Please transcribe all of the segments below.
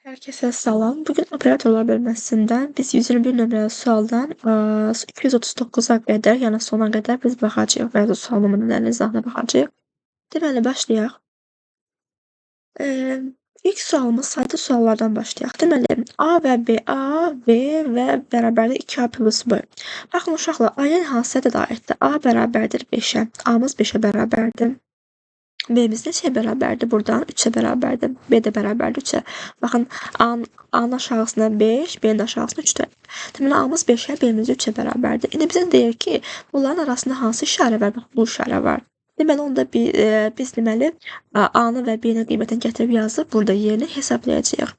Herkese salam. Bugün operatorlar bölməsindən biz 121 nömrəli sualdan 239-a qədər, yəni sona qədər biz baxacağıq və ya sual nümunələrinin izahına baxacağıq. Deməli, başlayaq. İlk sualımız sadə suallardan başlayaq. Deməli, A və B, A, B və bərabərdir 2A plus B. Baxın uşaqlar, A-nin hansı ədədə aiddir? A bərabərdir 5-ə. A-mız 5-ə bərabərdir. B'miz neçəyə bərabərdir buradan? 3-ə bərabərdir. B də bərabərdir 3-ə. Baxın, A'nın aşağısına 5, B'nin aşağısına 3-də. Deməli, A'mız 5-ə, B'miz 3-ə bərabərdir. İndi bizə deyir ki, bunların arasında hansı işarə var? Bax, bu işarə var. Deməli, onda biz deməli, A'nı və B'nin qiymətini gətirib yazıb, burada yerini hesablayacağıq.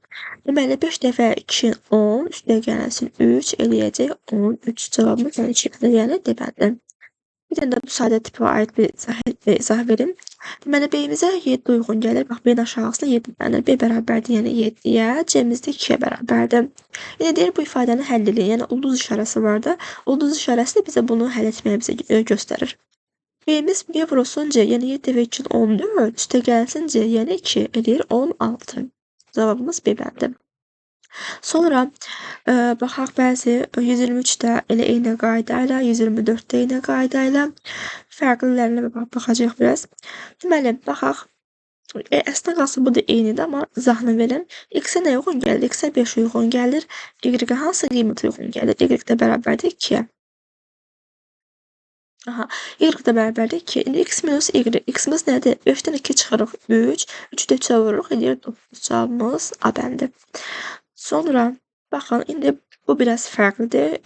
Deməli, 5 dəfə 2, 10, üstə gələnsin 3, eləyəcək 13 cavabımız, yəni 2 yəni D-bəndir. Bir dənə də bu sadə tipə aid bir izah verim. Deməli, B-mizə 7 uyğun gəlir. Bax, B-nin aşağısına 7 bəndir. B bərabərdir, yəni 7-yə, C-miz də 2-yə bərabərdir. İndi deyir, bu ifadəni həll edin. Yəni, ulduz işarəsi var da, ulduz işarəsi də bizə bunu həll etməyə bizə göstərir. B-miz B vurulsun C, yəni 7 və 2 14, üstə gəlsin C, yəni 2, eləyir 16. Cavabımız B bəndir. Sonra baxaq bəzi 123-də elə eyni qayda ilə, 124-də eyni qayda ilə fərqlilərinə baxacağıq biraz. Deməli, baxaq. Əslində qalsın bu da eynidir, amma izahını verin. X-ə nə uyğun gəlir? X-ə 5 uyğun gəlir. Y-ə hansı qiymət uyğun gəlir? Y də bərabərdir 2-yə. Y də bərabərdir 2. İndi x minus y. X-miz nədir? 5-dən 2 çıxırıq 3. 3-ü də 3-ə vururuq. Eləyir 9 cavabımız A bəndir. Sonra baxın, indi bu biraz fərqlidir.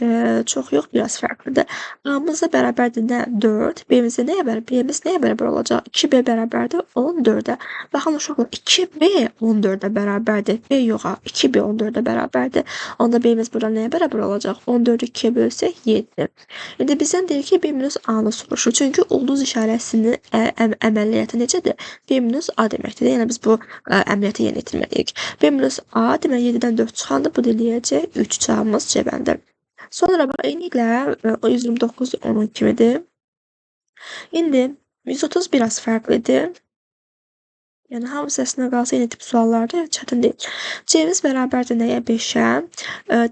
Çox yox, biraz fərqlidir. A-mızla bərabərdir nə? 4. B-mizə nəyə bərabər? B-miz nəyə bərabər olacaq? 2B bərabərdir 14-ə. Baxın uşaqlar, 2B 14-ə bərabərdir. B yox, 2B 14-ə bərabərdir. Onda B-miz burada nəyə bərabər olacaq? 14-ü 2-yə bölsək 7. İndi bizdən deyir ki, B minus A-nı soruşur. Çünki ulduz işarəsinin əməliyyatı necədir? B minus A deməkdir. Yəni biz bu əməliyyatı yerinə yetirməliyik. B minus A demək 7-dən 4 çıxanda bu da eləyəcək 3 cavabımız C bəndir. Sonra bax, eyni ilə 129 onun kimidir. İndi 130 biraz fərqlidir. Yəni, hamısı əslində qalsa eyni tip suallardır, çətin deyil. C-miz bərabərdir nəyə? 5-ə.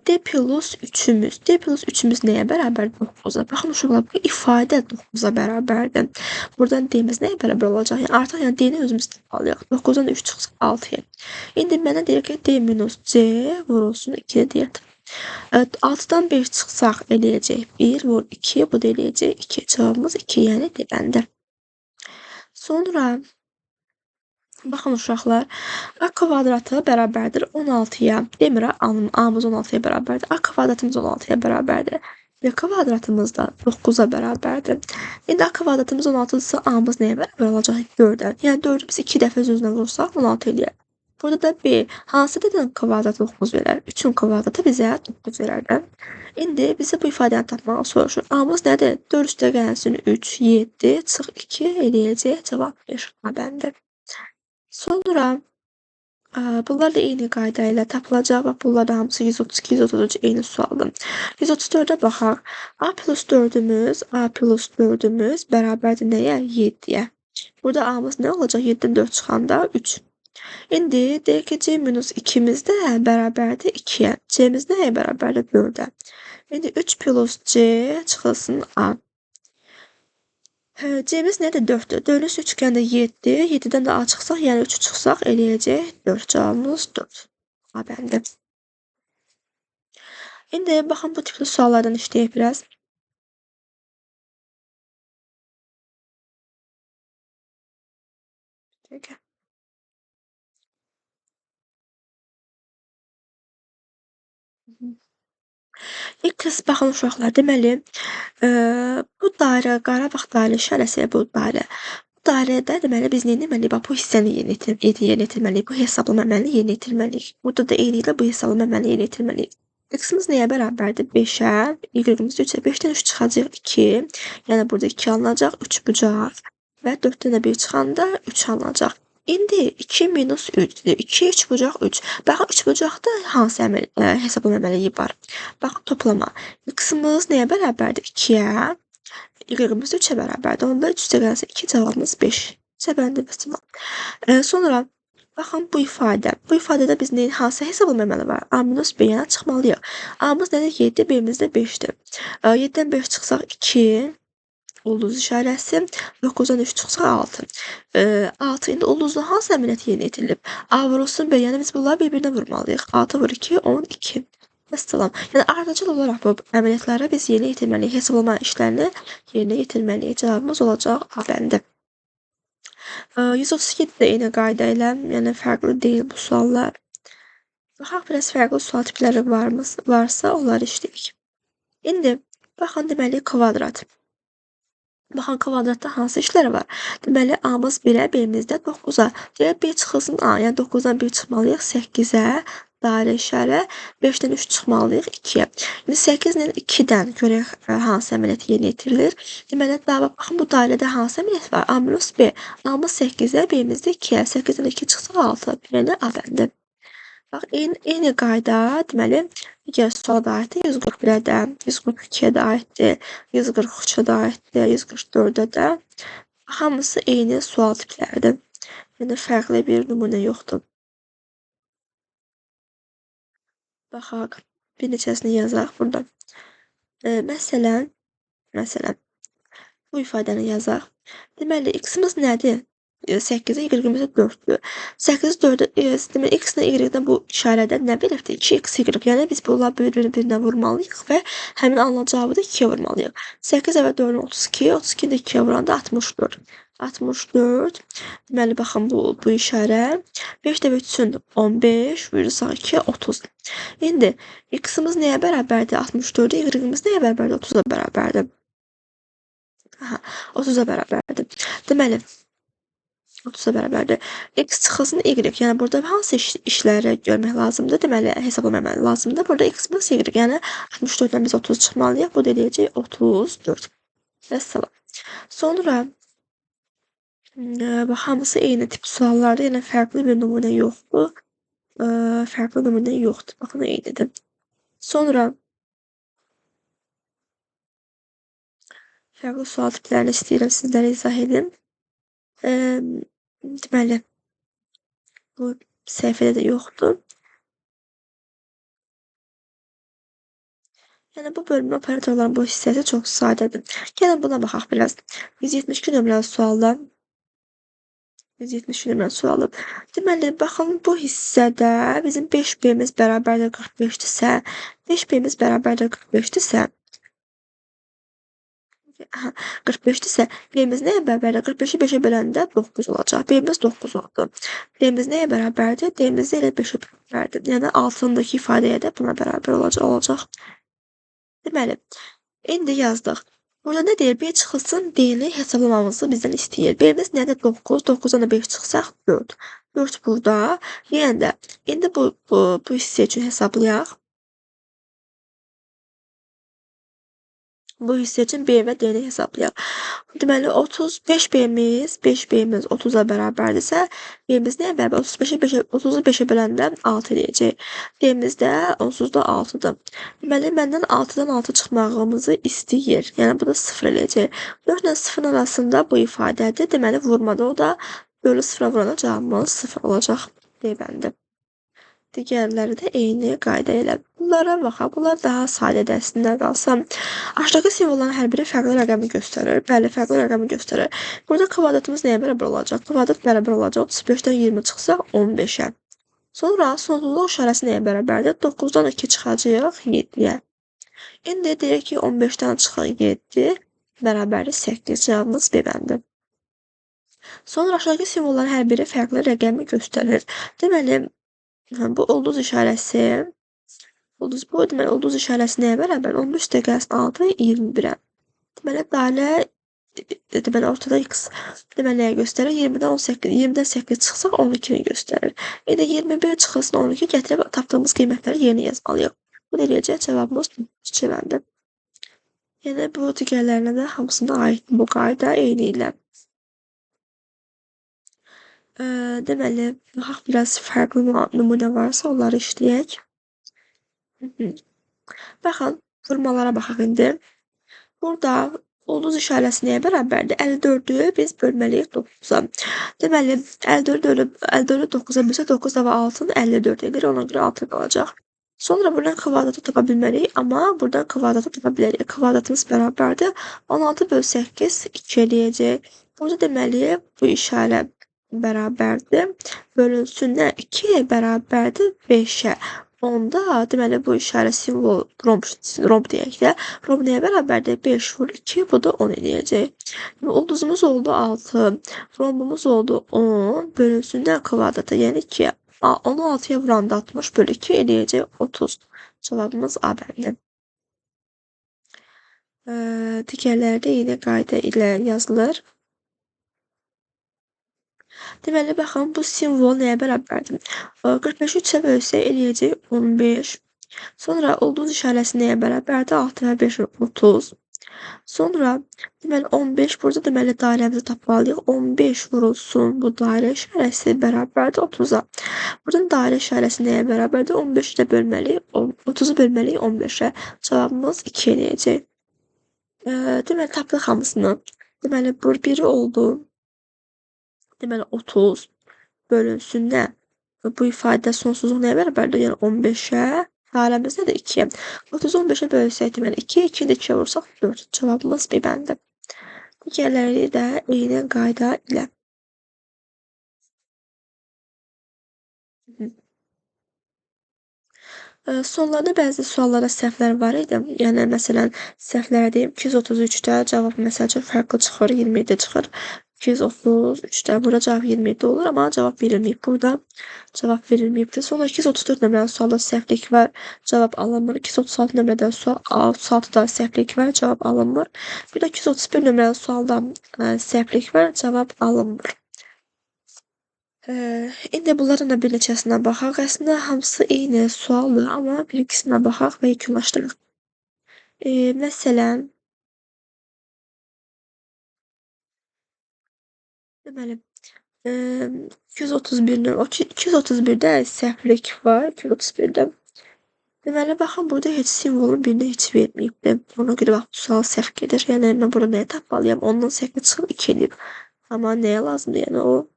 D plus 3-ümüz. D plus 3-ümüz nəyə bərabərdir? 9-a. Baxın, uşaqlar, bu ifadə 9-a bərabərdir. Buradan D-miz nəyə bərabər olacaq? Yəni, artıq D-ni özümüz tapmalıyıq. 9-dan 3 çıxsın 6-ya. İndi mənə deyir ki, D minus C vurulsun 2-də deyək. 6-dan 5 çıxsaq eləyəcək 1 vur 2, bu da eləyəcək 2. Cavabımız 2, yəni D bəndir. Sonra baxın uşaqlar, A kvadratı bərabərdir 16-ya. Demirə, A-mız 16-ya bərabərdir. A kvadratımız 16-ya bərabərdir. B kvadratımız da 9-a bərabərdir. İndi A kvadratımız 16-dırsa, A-mız nəyə bərabər olacaq? 4-ə. Yəni 4-ü biz 2 dəfə öz-özünə vursaq 16 eləyər. Burada da B, hansı ədədin kvadratı 9 verər? 3-ün kvadratı bizə 9 verər. İndi bizə bu ifadəni tapmağı soruşur. A-mız nədir? 4 üstə gəlsin 3, 7, çıx 2 eləyəcək. Cavab 5 A bəndir. Sonra bunlar da eyni qayda ilə tapılacaq. Bax, bunlar da hamısı 132, 133 eyni sualdır. 134-ə baxaq. A plus 4-ümüz bərabərdir nəyə? 7-yə. Burada A-mız nə olacaq? 7-dən 4 çıxanda 3. İndi deyək ki, C minus 2-miz də bərabərdir 2-yə. C-miz nəyə bərabərdir? 4-ə. İndi 3 plus C çıxılsın A. C-miz nədir? 4-dür. 4-ün üstü üçgəndə 7. 7-dən də A çıxsaq, yəni 3 çıxsaq eləyəcək 4. Cavabımız 4. A bəndir. İndi baxın, bu tipli suallardan işləyək biraz. İlk kez baxın uşaqlar, deməli, bu dairə, Qarabağ dairə işarəsi bu dairə. Bu dairədə deməli biz nə etməliyik? Bax, bu hissəni yerinə yetirməliyik. Bu hesablama əməlini yerinə yetirməliyik. Burada da eyni ilə bu hesablama əməlini yerinə yetirməliyik. X-miz nəyə bərabərdir? 5-ə, Y-miz 3-ə. 5-dən 3 çıxacaq 2. Yəni burada 2 alınacaq, 3 bucaq və 4-dən də 1 çıxanda 3 alınacaq. İndi 2 minus 3, 2, 3 bucaq 3. Baxın, 3 bucaqda hansı hesablama əməliyi var? Baxın, toplama. X-miz nəyə bərabərdir? 2-yə. Y-miz 3-ə bərabərdir. Onda 3 üstə gəlsə 2, cavabımız 5. Cəbəndə bəs tamam. Sonra Baxın bu ifadə. Bu ifadədə biz hansı hesablamalı var? A minus B-yə çıxmalıyıq. A-mız nədir? 7, B-miz də 5-dir. 7-dən 5 çıxsaq 2, ulduz işarəsi, 9-dan 3 çıxsaq 6. 6 indi ulduzun hansı əməliyyat yerinə yetirilib? A vurulsun B, yəni biz bunları bir-birinə vurmalıyıq. 6 vur 2, 12. Vəssalam. Yəni ardıcıl olaraq bu əməliyyatları biz yerinə yetirməliyik. Hesablama işlərini yerinə yetirməliyik. Cavabımız olacaq A bəndi. 137 də eyni qayda ilə, yəni fərqli deyil bu suallar. Baxaq biraz fərqli sual tipləri varsa onları işləyək. İndi baxın deməli kvadrat. Baxın kvadratda hansı işləri var? Deməli A-mız 1-ə, B-miz də 9-a. Deyək 1 çıxılsın A, yəni 9-dan 1 çıxmalıyıq 8-ə. Dairə işarə 5-dən 3 çıxmalıyıq 2-yə. İndi 8 ilə 2-dən görək hansı əməliyyat yerinə yetirilir. Deməli, baxın bu dairədə hansı əməliyyat var? A minus B. A-mız 8-ə, B-miz də 2-yə. 8-dən 2 çıxsa 6. Yəni A bəndi. Bax, eyni qayda, deməli, digər suala da aiddir. 141-ə də, 142-yə də aiddir, 143-ə də aiddir, 144-ə də. Hamısı eyni sual tipləridir. Yəni, fərqli bir nümunə yoxdur. Baxaq, bir neçəsini yazaq burada. Məsələn, bu ifadəni yazaq. Deməli, x-imiz nədir? 8-ə, y-imiz 4-dür. 8-i 4-ə, deməli, x-lə y-dən bu işarədən nə belirtir? 2x, y. Yəni, biz bunları bir-birinə vurmalıyıq və həmin alınan cavabı da 2-yə vurmalıyıq. 8 və 4-ün 32, 32-ni də 2-yə vuranda 64. 64. Deməli, baxın bu işarə. 5 də 3-ün 15, vurursak 2, 30. İndi x-imiz nəyə bərabərdir? 64-də, y-imiz nəyə bərabərdir? 30-a bərabərdir. 30-a bərabərdir. Deməli, 30-a bərabərdir. X çıxılsın y. Yəni, burada hansı işləri görmək lazımdır? Deməli, hesablamaq lazımdır. Burada x plus y. Yəni, 64-dən biz 30 çıxmalıyıq. Bu da eləyəcək 34. Vəssalam. Sonra, hamısı eyni tip suallardır. Yəni, fərqli bir nümunə yoxdur. Fərqli nümunə yoxdur. Baxın, eynidir. Sonra, fərqli sual tiplərini istəyirəm sizlərə izah edim. Deməli, bu səhifədə də yoxdur. Yəni, bu bölmə operatorların bu hissəsi çox sadədir. Gəlin buna baxaq biraz. 172 nömrəli sualda. 172 nömrəli sualı. Deməli, baxın, bu hissədə bizim 5B-miz bərabərdir 45-dirsə, 5B-miz bərabərdir 45-dirsə, 45-dirsə, B-miz nəyə bərabərdir? 45-i 5-ə böləndə 9 olacaq. B-miz 9 oldu. D-miz nəyə bərabərdir? D-miz də elə 5-ə bərabərdir. Yəni, altındakı ifadəyə də buna bərabər olacaq. Deməli, indi yazdıq. Burada nə deyir? B çıxılsın, D-ni hesablamamızı bizdən istəyir. B-miz nədir? 9. 9-dan da 5 çıxsaq 4. 4 burada. Yəni də, indi bu hissə üçün hesablayaq. Bu hissə üçün B və D-ni hesablayaq. Deməli, 35 B-miz 30-a bərabərdirsə, B-miz nəyə bərabər? 30-u 5-ə böləndə 6 eləyəcək. D-miz də onsuz da 6-dır. Deməli, məndən 6-dan 6 çıxmağımızı istəyir. Yəni, bu da 0 eləyəcək. 4 ilə 0 arasında bu ifadədir. Deməli, vurmada o da bölü 0-a vuranda cavabımız 0 olacaq. D bəndi. Digərləri də eyni qayda ilə. Bunlara baxaq. Bunlar daha sadədir əslində qalsa. Aşağıdakı simvolların hər biri fərqli rəqəmi göstərir. Bəli, fərqli rəqəmi göstərir. Burada kvadratımız nəyə bərabər olacaq? Kvadrat bərabər olacaq 35-dən 20 çıxsaq 15-ə. Sonra sonsuzluq işarəsi nəyə bərabərdir? 9-dan 2 çıxacaq 7-yə. İndi deyək ki, 15-dən çıxan 7 bərabərdir 8. Cavabımız B bəndi. Sonra aşağıdakı simvolların hər biri fərqli rəqəmi göstərir. Deməli, bu ulduz işarəsi, deməli, ulduz işarəsi nəyə bərabər? 15 dəqiqəsin 6, 21-ə. Deməli, dairə, deməli, ortada x, deməli, nəyə göstərir? 20-dən 8 çıxsaq 12-ni göstərir. İndi 21 çıxılsın 12, gətirib tapdığımız qiymətləri yerinə yazmalıyıq. Bu da eləyəcək cavabımız 3 bəndi. Yəni, bu digərlərinə də hamısına aid bu qayda eyni ilə. Deməli, baxaq biraz fərqli nümunə varsa onları işləyək. Baxın, vurmalara baxaq indi. Burada ulduz işarəsi nəyə bərabərdir? 54'ü biz bölməliyik 9'a. Deməli, 54'ü 9'a bölsə 9 dəfə 6'nın 54 edir. Ona görə 6 qalacaq. Sonra buradan kvadratı tapa bilməliyik, amma buradan kvadratı tapa bilərik. Kvadratımız bərabərdir. 16 bölü 8 2 eləyəcək. Burada deməli, bu işarə bərabərdir. Bölünsünlər 2 bərabərdir 5'ə. Onda deməli bu işarə simvol romb deyək də. Romb nəyə bərabərdir? 5 vur 2, bu da 10 eləyəcək. Ulduzumuz oldu 6, rombumuz oldu 10, bölünsünlər kvadrata, yəni 2. 10'u 6'ya vuranda 60 bölü 2 eləyəcək 30. Cavabımız A bəndi. Digərləri də eyni qayda ilə yazılır. Deməli, baxın, bu simvol nəyə bərabərdir? 45'i 3'ə bölsək eləyəcək 15. Sonra ulduz işarəsi nəyə bərabərdir? 6 və 5 30. Sonra deməli 15 burada deməli dairəmizi tapmalıyıq. 15 vurulsun bu dairə işarəsi bərabərdir 30'a. Buradan dairə işarəsi nəyə bərabərdir? 15'i də bölməliyik. 30'u bölməliyik 15'ə. Cavabımız 2 eləyəcək. Deməli tapdıq hamısını. Deməli biri oldu. Deməli 30 bölünsünlər. Bu ifadə sonsuzluq nəyə bərabərdir? Yəni 15'ə. Dairəmiz nədir? 2'yə. 30'u 15'ə bölsək deməli 2, 2'ni də 2'yə vursaq 4. Cavabımız B bəndi. Digərləri də eyni qayda ilə. Sonlarda bəzi suallarda səhvlər var idi. Yəni, məsələn, səhvlərə deyim, 233'də cavab məsəl üçün fərqli çıxır, 27 çıxır. 233'də burada cavab 27 olur, amma cavab verilməyib. Burada cavab verilməyibdir. Sonra 234 nömrəli sualda səhvlik var, cavab alınmır. 236 nömrədə sual 6'da səhvlik var, cavab alınmır. Bir də 231 nömrəli sualda səhvlik var, cavab alınmır. İndi bunların da bir neçəsinə baxaq. Əslində hamısı eyni sualdır, amma bir ikisinə baxaq və yekunlaşdıraq. Məsələn, deməli, 231'də səhvlik var, 231'də. Deməli, baxın, burada heç simvolun birini heç verməyibdir. Ona görə bax, bu sual səhv gedir. Yəni, mən burada nəyə tapmalıyam? Ondan səhvli çıxıb 2 eləyib. Amma nəyə lazımdır? Yəni, o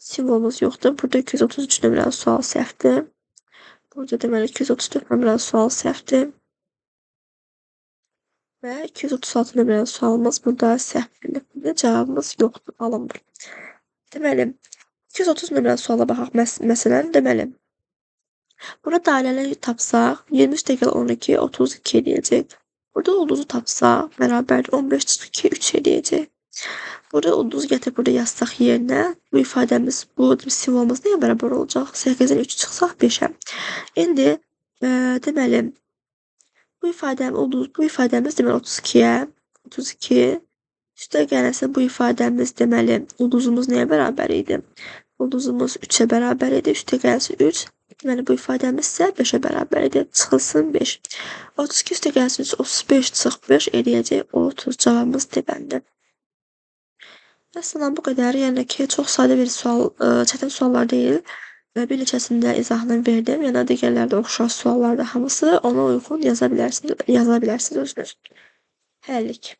simvolumuz yoxdur. Burada 233 nömrəli sual səhvdir. Burada deməli 234 nömrəli sual səhvdir. Və 236 nömrəli sualımız burada səhvdir. Burada cavabımız yoxdur, alınmır. Deməli, 230 nömrəli suala baxaq. Məsələn, deməli, burada dairələri tapsaq, 23 - 12, 32 eləyəcək. Burada ulduzu tapsaq, bərabərdir 15 - 3 eləyəcək. Burada ulduz gətirib burada yazsaq yerinə, bu ifadəmiz, bu simvolumuz nəyə bərabər olacaq? 8'dən 3 çıxsaq 5'ə. İndi, deməli, bu ifadəmiz deməli 32'yə, 32, üstə gəlirsə bu ifadəmiz deməli, ulduzumuz nəyə bərabər idi? Ulduzumuz 3'ə bərabər idi, üstə gəlirsə 3, deməli bu ifadəmiz isə 5'ə bərabər idi, çıxılsın 5. 32 üstə gəlirsə 3, 35 çıx 5 eləyəcək 30, cavabımız D bəndi. Əslində bu qədər. Yəni ki, çox sadə bir sual, çətin suallar deyil. Bir neçəsində izahını verdim. Yəni digərlərdə oxşar suallarda hamısı ona uyğun yaza bilərsiniz özünüz. Hələlik.